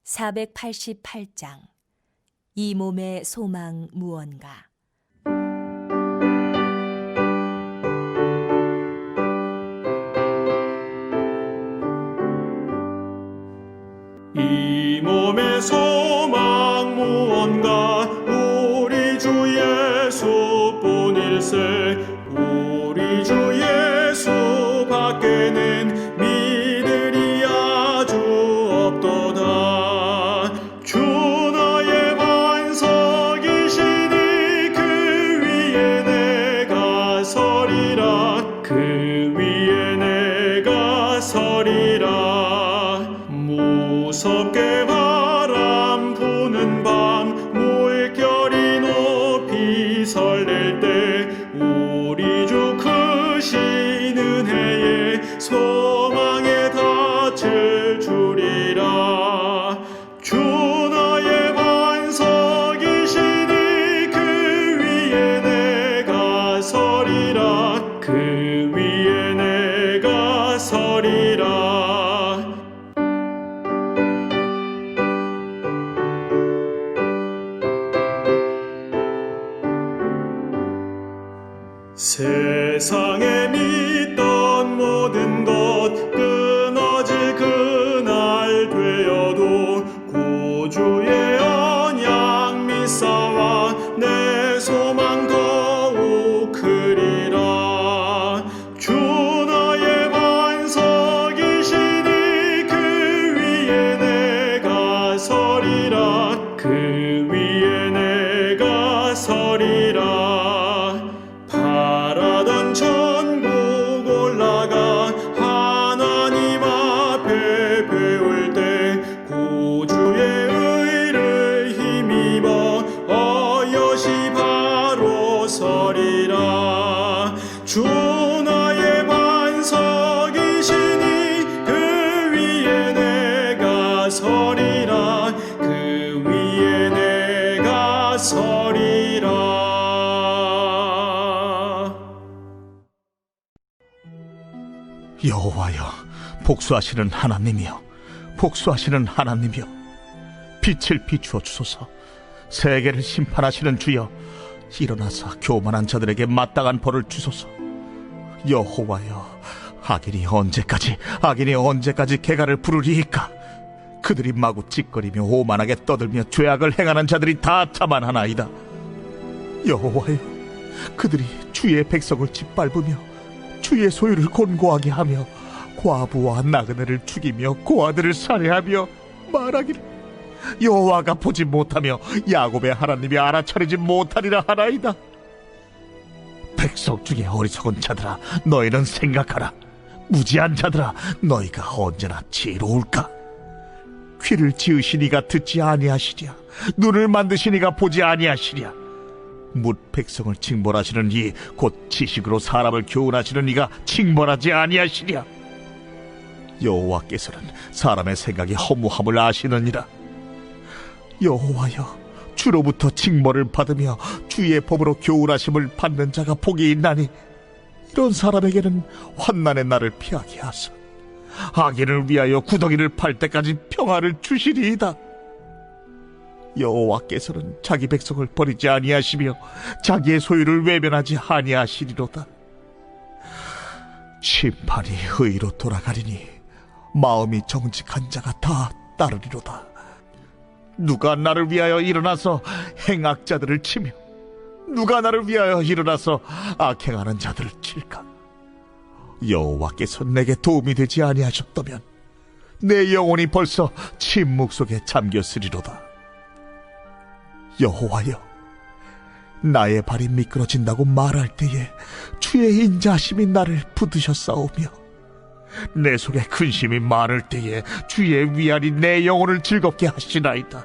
488장 이 몸의 소망 무언가. 이 몸의 소망 무언가 우리 주 예수뿐일세. 우리 주 예수 밖에는 믿으리 아주 없도다. 주 나의 반석이시니 그 위에 내가 서리라. 그 위에 내가 서리라. 무섭게 바람 부는 밤 물결이 높이 설렐 때 우리 주 크신 은혜에 소망에 닿을 줄이라. 주 나의 반석이시니 그 위에 내가 서리라. 그 위에 내가 서리라. 세상에 믿던 모든 것 끊어질 그날 되어도 구주의 언약 믿사와 내 소망 더욱 크리라. 주 나의 반석이시니 그 위에 내가 서리라. 그 위에 내가 서리라. 바라던 천국 올라가 하나님 앞에 배울 때 구주의 의를 힘입어 어여시 바로 서리라. 주 나의 반석이시니 그 위에 내가 서리라. 그 위에 내가 서리라. 여호와여, 복수하시는 하나님이여, 복수하시는 하나님이여, 빛을 비추어 주소서. 세계를 심판하시는 주여, 일어나사 교만한 자들에게 마땅한 벌을 주소서. 여호와여, 악인이 언제까지 개가를 부르리이까? 그들이 마구 찌꺼리며 오만하게 떠들며 죄악을 행하는 자들이 다 자만하나이다. 여호와여, 그들이 주의 백성을 짓밟으며 주의 소유를 곤고하게 하며 과부와 나그네를 죽이며 고아들을 살해하며 말하기를 여호와가 보지 못하며 야곱의 하나님이 알아차리지 못하리라 하나이다. 백성 중에 어리석은 자들아, 너희는 생각하라. 무지한 자들아, 너희가 언제나 지혜로울까? 귀를 지으신 이가 듣지 아니하시랴? 눈을 만드신 이가 보지 아니하시랴? 뭇 백성을 징벌하시는 이 곧 지식으로 사람을 교훈하시는 이가 징벌하지 아니하시랴? 여호와께서는 사람의 생각이 허무함을 아시느니라. 여호와여, 주로부터 징벌을 받으며 주의 법으로 교훈하심을 받는 자가 복이 있나니 이런 사람에게는 환난의 날을 피하게 하사 악인을 위하여 구덩이를 팔 때까지 평화를 주시리이다. 여호와께서는 자기 백성을 버리지 아니하시며 자기의 소유를 외면하지 아니하시리로다. 심판이 의로 돌아가리니 마음이 정직한 자가 다 따르리로다. 누가 나를 위하여 일어나서 행악자들을 치며 누가 나를 위하여 일어나서 악행하는 자들을 칠까? 여호와께서 내게 도움이 되지 아니하셨다면 내 영혼이 벌써 침묵 속에 잠겼으리로다. 여호와여, 나의 발이 미끄러진다고 말할 때에 주의 인자하심이 나를 붙드셨사오며 내 속에 근심이 많을 때에 주의 위안이 내 영혼을 즐겁게 하시나이다.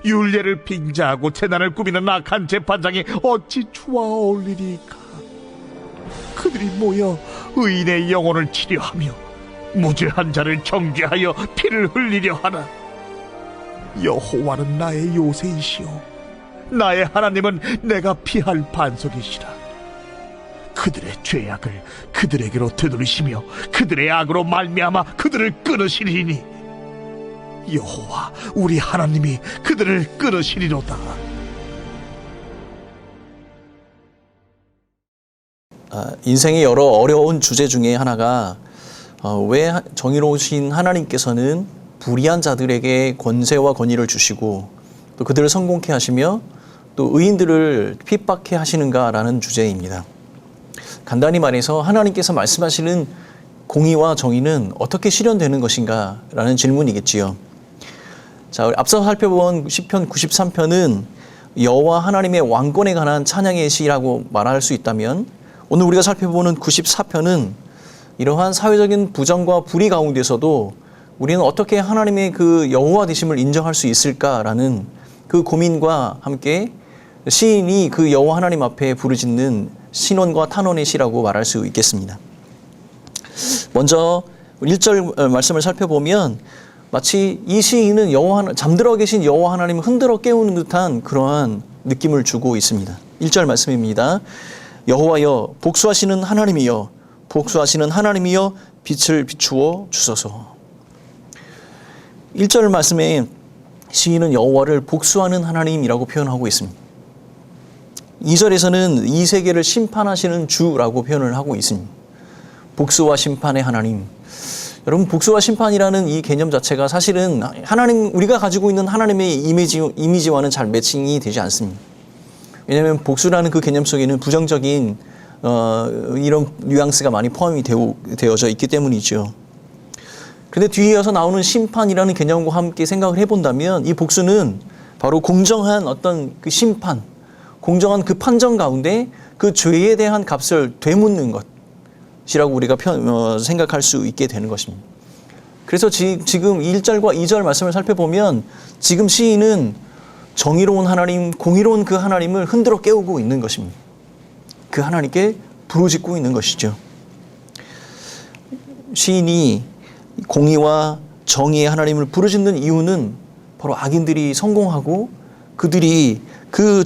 율례를 빙자하고 재난을 꾸미는 악한 재판장이 어찌 주와 어울리리까? 그들이 모여 의인의 영혼을 치려하며 무죄한 자를 정죄하여 피를 흘리려 하나? 여호와는 나의 요새이시오, 나의 하나님은 내가 피할 반석이시라. 그들의 죄악을 그들에게로 되돌리시며 그들의 악으로 말미암아 그들을 끊으시리니 여호와 우리 하나님이 그들을 끊으시리로다. 인생의 여러 어려운 주제 중에 하나가 왜 정의로우신 하나님께서는 불의한 자들에게 권세와 권위를 주시고 또 그들을 성공케 하시며 또 의인들을 핍박해 하시는가라는 주제입니다. 간단히 말해서 하나님께서 말씀하시는 공의와 정의는 어떻게 실현되는 것인가 라는 질문이겠지요. 자, 앞서 살펴본 시편 93편은 여호와 하나님의 왕권에 관한 찬양의 시라고 말할 수 있다면, 오늘 우리가 살펴보는 94편은 이러한 사회적인 부정과 불의 가운데서도 우리는 어떻게 하나님의 그 여호와 되심을 인정할 수 있을까라는 그 고민과 함께 시인이 그 여호와 하나님 앞에 부르짖는 신원과 탄원의 시라고 말할 수 있겠습니다. 먼저 1절 말씀을 살펴보면 마치 이 시인은 잠들어 계신 여호와 하나님을 흔들어 깨우는 듯한 그러한 느낌을 주고 있습니다. 1절 말씀입니다. 여호와여 복수하시는 하나님이여 복수하시는 하나님이여 빛을 비추어 주소서. 1절 말씀에 시인은 여호와를 복수하는 하나님이라고 표현하고 있습니다. 2절에서는 이 세계를 심판하시는 주라고 표현을 하고 있습니다. 복수와 심판의 하나님. 여러분, 복수와 심판이라는 이 개념 자체가 사실은 우리가 가지고 있는 하나님의 이미지와는 잘 매칭이 되지 않습니다. 왜냐하면 복수라는 그 개념 속에는 부정적인 이런 뉘앙스가 많이 포함이 되어져 있기 때문이죠. 그런데 뒤에 이어서 나오는 심판이라는 개념과 함께 생각을 해본다면 이 복수는 바로 공정한 어떤 그 심판, 공정한 그 판정 가운데 그 죄에 대한 값을 되묻는 것이라고 우리가 생각할 수 있게 되는 것입니다. 그래서 지금 1절과 2절 말씀을 살펴보면 지금 시인은 정의로운 하나님, 공의로운 그 하나님을 흔들어 깨우고 있는 것입니다. 그 하나님께 부르짖고 있는 것이죠. 시인이 공의와 정의의 하나님을 부르짖는 이유는 바로 악인들이 성공하고 그들이 그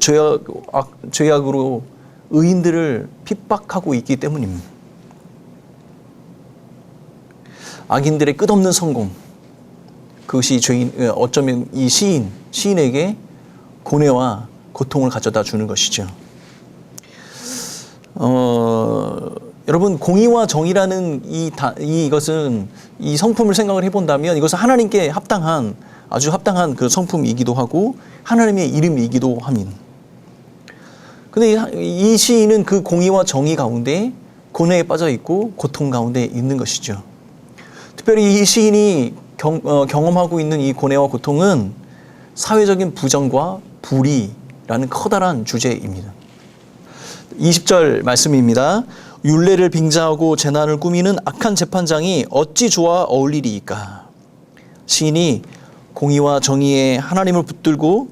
죄악으로 의인들을 핍박하고 있기 때문입니다. 악인들의 끝없는 성공, 그것이 어쩌면 이 시인에게 고뇌와 고통을 가져다 주는 것이죠. 여러분, 공의와 정의라는 이것은 이 성품을 생각을 해본다면 이것은 하나님께 아주 합당한 그 성품이기도 하고 하나님의 이름이기도 합니다. 그런데 이 시인은 그 공의와 정의 가운데 고뇌에 빠져 있고 고통 가운데 있는 것이죠. 특별히 이 시인이 경험하고 있는 이 고뇌와 고통은 사회적인 부정과 불의라는 커다란 주제입니다. 20절 말씀입니다. 율례를 빙자하고 재난을 꾸미는 악한 재판장이 어찌 좋아 어울리리이까. 시인이 공의와 정의의 하나님을 붙들고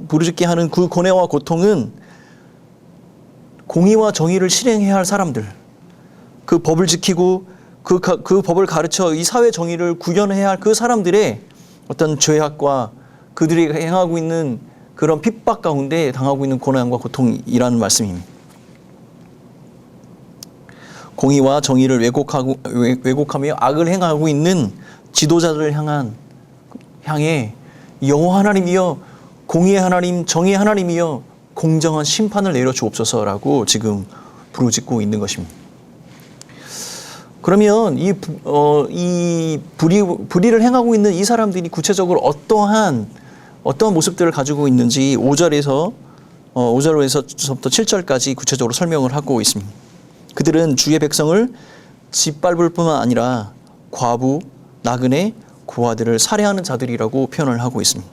부르짖게 하는 그 고뇌와 고통은 공의와 정의를 실행해야 할 사람들, 그 법을 지키고 그 법을 가르쳐 이 사회 정의를 구현해야 할 그 사람들의 어떤 죄악과 그들이 행하고 있는 그런 핍박 가운데 당하고 있는 고난과 고통이라는 말씀입니다. 공의와 정의를 왜곡하며 악을 행하고 있는 지도자들을 향해 여호와 하나님이여 공의의 하나님, 정의의 하나님이여 공정한 심판을 내려 주옵소서라고 지금 부르짖고 있는 것입니다. 그러면 이 불의를 행하고 있는 이 사람들이 구체적으로 어떠한 모습들을 가지고 있는지 5절에서부터 7절까지 구체적으로 설명을 하고 있습니다. 그들은 주의 백성을 짓밟을 뿐만 아니라 과부, 나그네, 고아들을 살해하는 자들이라고 표현을 하고 있습니다.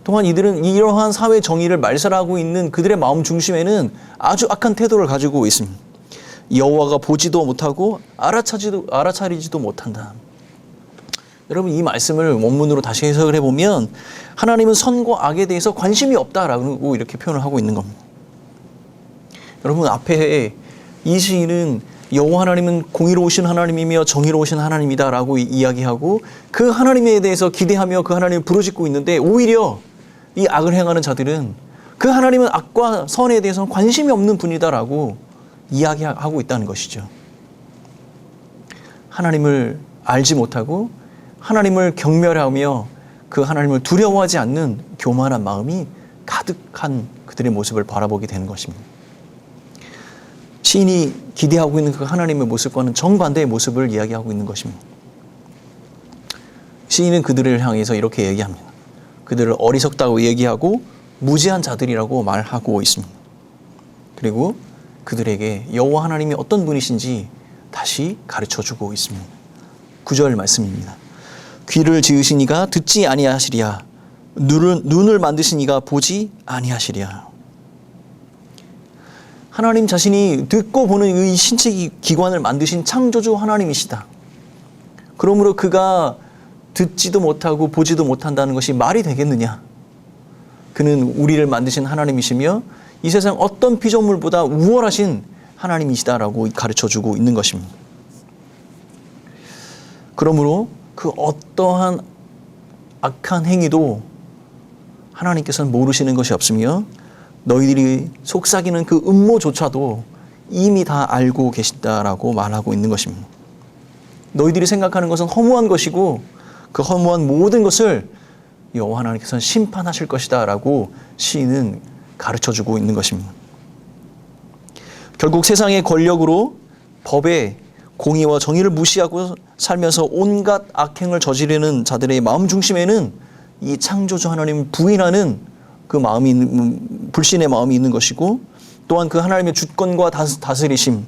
또한 이들은 이러한 사회 정의를 말살하고 있는 그들의 마음 중심에는 아주 악한 태도를 가지고 있습니다. 여호와가 보지도 못하고 알아차리지도 못한다. 여러분, 이 말씀을 원문으로 다시 해석을 해보면 하나님은 선과 악에 대해서 관심이 없다라고 이렇게 표현을 하고 있는 겁니다. 여러분, 앞에 이 시인은 여호와 하나님은 공의로우신 하나님이며 정의로우신 하나님이다라고 이야기하고 그 하나님에 대해서 기대하며 그 하나님을 부르짖고 있는데 오히려 이 악을 행하는 자들은 그 하나님은 악과 선에 대해서는 관심이 없는 분이다라고 이야기하고 있다는 것이죠. 하나님을 알지 못하고 하나님을 경멸하며 그 하나님을 두려워하지 않는 교만한 마음이 가득한 그들의 모습을 바라보게 되는 것입니다. 시인이 기대하고 있는 그 하나님의 모습과는 정반대의 모습을 이야기하고 있는 것입니다. 시인은 그들을 향해서 이렇게 얘기합니다. 그들을 어리석다고 얘기하고 무지한 자들이라고 말하고 있습니다. 그리고 그들에게 여호와 하나님이 어떤 분이신지 다시 가르쳐주고 있습니다. 9절 말씀입니다. 귀를 지으신 이가 듣지 아니하시리야. 눈을 만드신 이가 보지 아니하시리야. 하나님 자신이 듣고 보는 이 신체 기관을 만드신 창조주 하나님이시다. 그러므로 그가 듣지도 못하고 보지도 못한다는 것이 말이 되겠느냐? 그는 우리를 만드신 하나님이시며 이 세상 어떤 피조물보다 우월하신 하나님이시다라고 가르쳐주고 있는 것입니다. 그러므로 그 어떠한 악한 행위도 하나님께서는 모르시는 것이 없으며 너희들이 속삭이는 그 음모조차도 이미 다 알고 계시다라고 말하고 있는 것입니다. 너희들이 생각하는 것은 허무한 것이고 그 허무한 모든 것을 여호와 하나님께서는 심판하실 것이다 라고 시인은 가르쳐주고 있는 것입니다. 결국 세상의 권력으로 법의 공의와 정의를 무시하고 살면서 온갖 악행을 저지르는 자들의 마음 중심에는 이 창조주 하나님을 부인하는 그 마음이 불신의 마음이 있는 것이고 또한 그 하나님의 주권과 다스리심,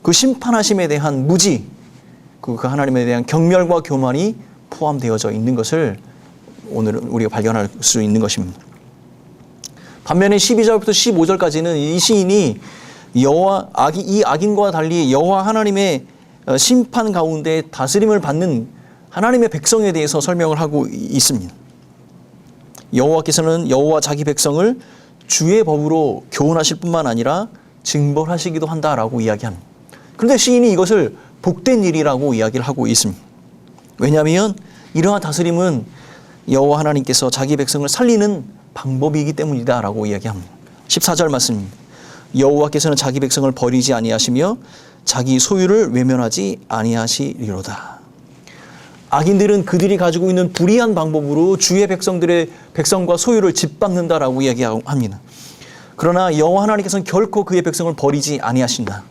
그 심판하심에 대한 무지, 그 하나님에 대한 경멸과 교만이 포함되어져 있는 것을 오늘 우리가 발견할 수 있는 것입니다. 반면에 12절부터 15절까지는 이 시인이 이 악인과 달리 여호와 하나님의 심판 가운데 다스림을 받는 하나님의 백성에 대해서 설명을 하고 있습니다. 여호와께서는 여호와 자기 백성을 주의 법으로 교훈하실 뿐만 아니라 징벌하시기도 한다라고 이야기합니다. 그런데 시인이 이것을 복된 일이라고 이야기를 하고 있습니다. 왜냐하면 이러한 다스림은 여호와 하나님께서 자기 백성을 살리는 방법이기 때문이다라고 이야기합니다. 14절 말씀입니다. 여호와께서는 자기 백성을 버리지 아니하시며 자기 소유를 외면하지 아니하시리로다. 악인들은 그들이 가지고 있는 불의한 방법으로 주의 백성과 소유를 짓밟는다라고 이야기합니다. 그러나 여호와 하나님께서는 결코 그의 백성을 버리지 아니하신다.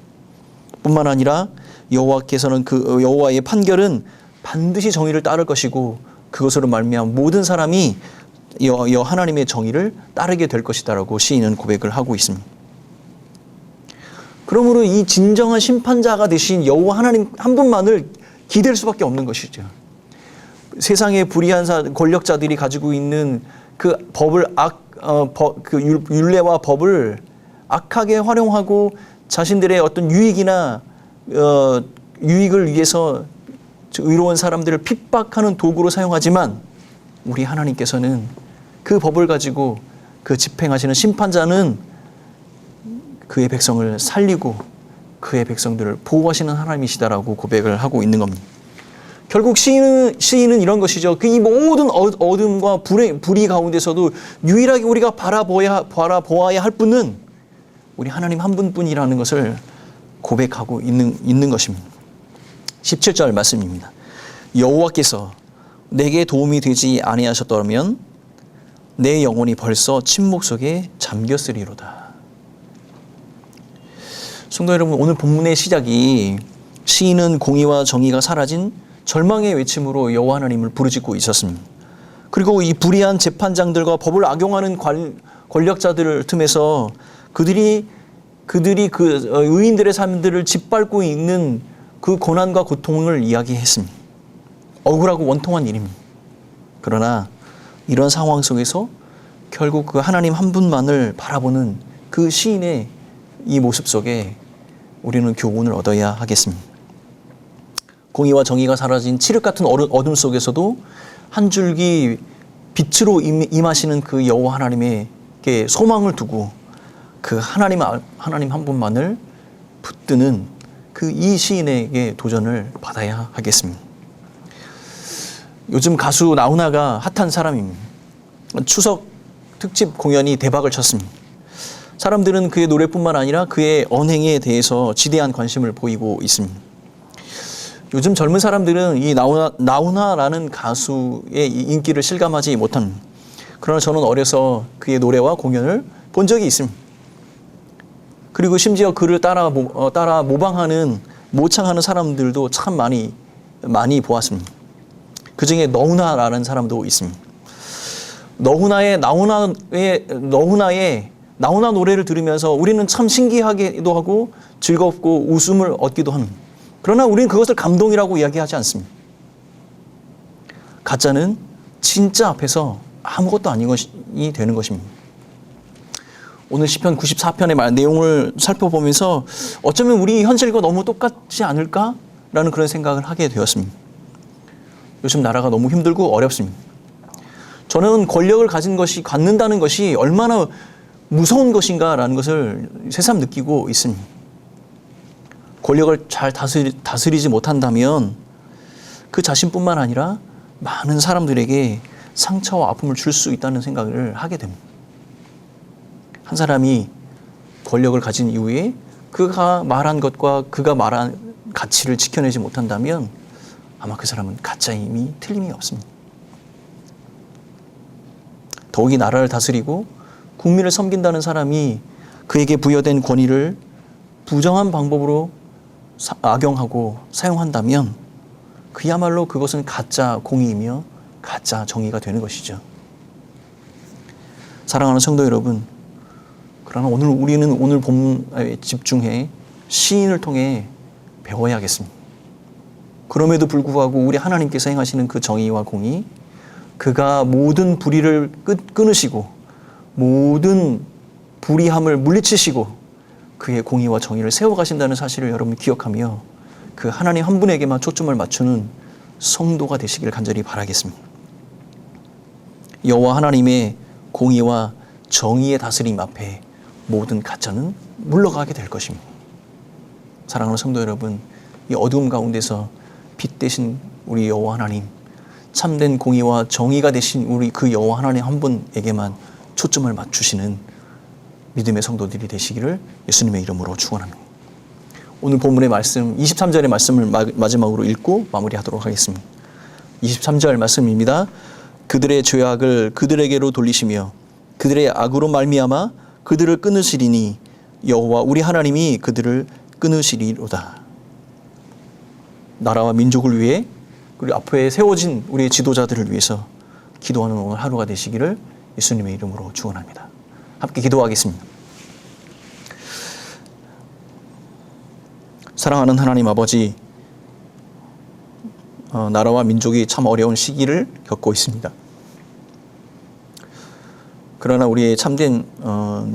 뿐만 아니라 여호와께서는 그 여호와의 판결은 반드시 정의를 따를 것이고 그것으로 말미암아 모든 사람이 하나님의 정의를 따르게 될 것이다라고 시인은 고백을 하고 있습니다. 그러므로 이 진정한 심판자가 되신 여호와 하나님 한 분만을 기댈 수밖에 없는 것이죠. 세상의 불의한 권력자들이 가지고 있는 그 법을 그 율례와 법을 악하게 활용하고 자신들의 어떤 유익이나 유익을 위해서 의로운 사람들을 핍박하는 도구로 사용하지만 우리 하나님께서는 그 법을 가지고 그 집행하시는 심판자는 그의 백성을 살리고 그의 백성들을 보호하시는 하나님이시다라고 고백을 하고 있는 겁니다. 결국 시인은 이런 것이죠. 그 이 모든 어둠과 불의 가운데서도 유일하게 우리가 바라보아야 할 분은 우리 하나님 한 분뿐이라는 것을 고백하고 있는 것입니다. 17절 말씀입니다. 여호와께서 내게 도움이 되지 아니하셨더라면 내 영혼이 벌써 침묵 속에 잠겼으리로다. 성도 여러분, 오늘 본문의 시작이 시인은 공의와 정의가 사라진 절망의 외침으로 여호와 하나님을 부르짖고 있었습니다. 그리고 이 불의한 재판장들과 법을 악용하는 권력자들 틈에서 그들이 그 의인들의 삶들을 짓밟고 있는 그 고난과 고통을 이야기했습니다. 억울하고 원통한 일입니다. 그러나 이런 상황 속에서 결국 그 하나님 한 분만을 바라보는 그 시인의 이 모습 속에 우리는 교훈을 얻어야 하겠습니다. 공의와 정의가 사라진 칠흑 같은 어둠 속에서도 한 줄기 빛으로 임하시는 그 여호와 하나님에게 소망을 두고 그 하나님 한 분만을 붙드는 그 이 시인에게 도전을 받아야 하겠습니다. 요즘 가수 나훈아가 핫한 사람입니다. 추석 특집 공연이 대박을 쳤습니다. 사람들은 그의 노래뿐만 아니라 그의 언행에 대해서 지대한 관심을 보이고 있습니다. 요즘 젊은 사람들은 이 나훈아라는 가수의 이 인기를 실감하지 못한, 그러나 저는 어려서 그의 노래와 공연을 본 적이 있습니다. 그리고 심지어 그를 따라 모방하는, 모창하는 사람들도 참 많이 보았습니다. 그 중에 너훈아라는 사람도 있습니다. 너훈아의 나훈아 노래를 들으면서 우리는 참 신기하기도 하고 즐겁고 웃음을 얻기도 하는, 그러나 우리는 그것을 감동이라고 이야기하지 않습니다. 가짜는 진짜 앞에서 아무것도 아닌 것이 되는 것입니다. 오늘 시편 94편의 내용을 살펴보면서 어쩌면 우리 현실과 너무 똑같지 않을까라는 그런 생각을 하게 되었습니다. 요즘 나라가 너무 힘들고 어렵습니다. 저는 권력을 갖는다는 것이 얼마나 무서운 것인가라는 것을 새삼 느끼고 있습니다. 권력을 잘 다스리지 못한다면 그 자신뿐만 아니라 많은 사람들에게 상처와 아픔을 줄 수 있다는 생각을 하게 됩니다. 한 사람이 권력을 가진 이후에 그가 말한 것과 그가 말한 가치를 지켜내지 못한다면 아마 그 사람은 가짜임이 틀림이 없습니다. 더욱이 나라를 다스리고 국민을 섬긴다는 사람이 그에게 부여된 권위를 부정한 방법으로 악용하고 사용한다면 그야말로 그것은 가짜 공의이며 가짜 정의가 되는 것이죠. 사랑하는 성도 여러분, 그러나 우리는 오늘 본문에 집중해 시인을 통해 배워야겠습니다. 그럼에도 불구하고 우리 하나님께서 행하시는 그 정의와 공의, 그가 모든 불의를 끊으시고 모든 불의함을 물리치시고 그의 공의와 정의를 세워가신다는 사실을 여러분 기억하며 그 하나님 한 분에게만 초점을 맞추는 성도가 되시길 간절히 바라겠습니다. 여호와 하나님의 공의와 정의의 다스림 앞에 모든 가짜는 물러가게 될 것입니다. 사랑하는 성도 여러분, 이 어두움 가운데서 빛 되신 우리 여호와 하나님, 참된 공의와 정의가 되신 우리 그 여호와 하나님 한 분에게만 초점을 맞추시는 믿음의 성도들이 되시기를 예수님의 이름으로 축원합니다. 오늘 본문의 말씀 23절의 말씀을 마지막으로 읽고 마무리하도록 하겠습니다. 23절 말씀입니다. 그들의 죄악을 그들에게로 돌리시며 그들의 악으로 말미암아 그들을 끊으시리니 여호와 우리 하나님이 그들을 끊으시리로다. 나라와 민족을 위해 그리고 앞에 세워진 우리의 지도자들을 위해서 기도하는 오늘 하루가 되시기를 예수님의 이름으로 축원합니다. 함께 기도하겠습니다. 사랑하는 하나님 아버지, 나라와 민족이 참 어려운 시기를 겪고 있습니다. 그러나 우리의 참된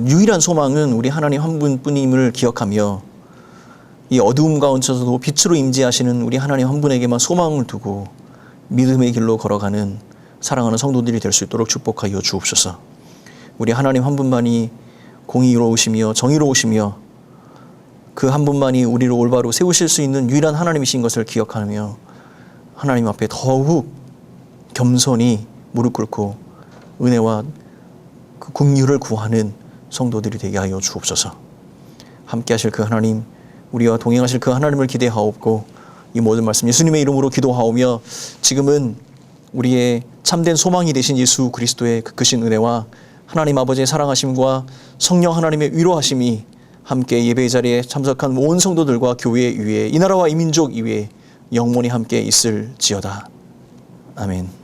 유일한 소망은 우리 하나님 한 분뿐임을 기억하며 이 어두움 가운데서도 빛으로 임재하시는 우리 하나님 한 분에게만 소망을 두고 믿음의 길로 걸어가는 사랑하는 성도들이 될 수 있도록 축복하여 주옵소서. 우리 하나님 한 분만이 공의로우시며 정의로우시며 그 한 분만이 우리를 올바로 세우실 수 있는 유일한 하나님이신 것을 기억하며 하나님 앞에 더욱 겸손히 무릎 꿇고 은혜와 그 긍휼을 구하는 성도들이 되게 하여 주옵소서. 함께 하실 그 하나님, 우리와 동행하실 그 하나님을 기대하옵고 이 모든 말씀 예수님의 이름으로 기도하오며 지금은 우리의 참된 소망이 되신 예수 그리스도의 그 크신 은혜와 하나님 아버지의 사랑하심과 성령 하나님의 위로하심이 함께 예배의 자리에 참석한 온 성도들과 교회 위에 이 나라와 이 민족 위에 영원히 함께 있을지어다. 아멘.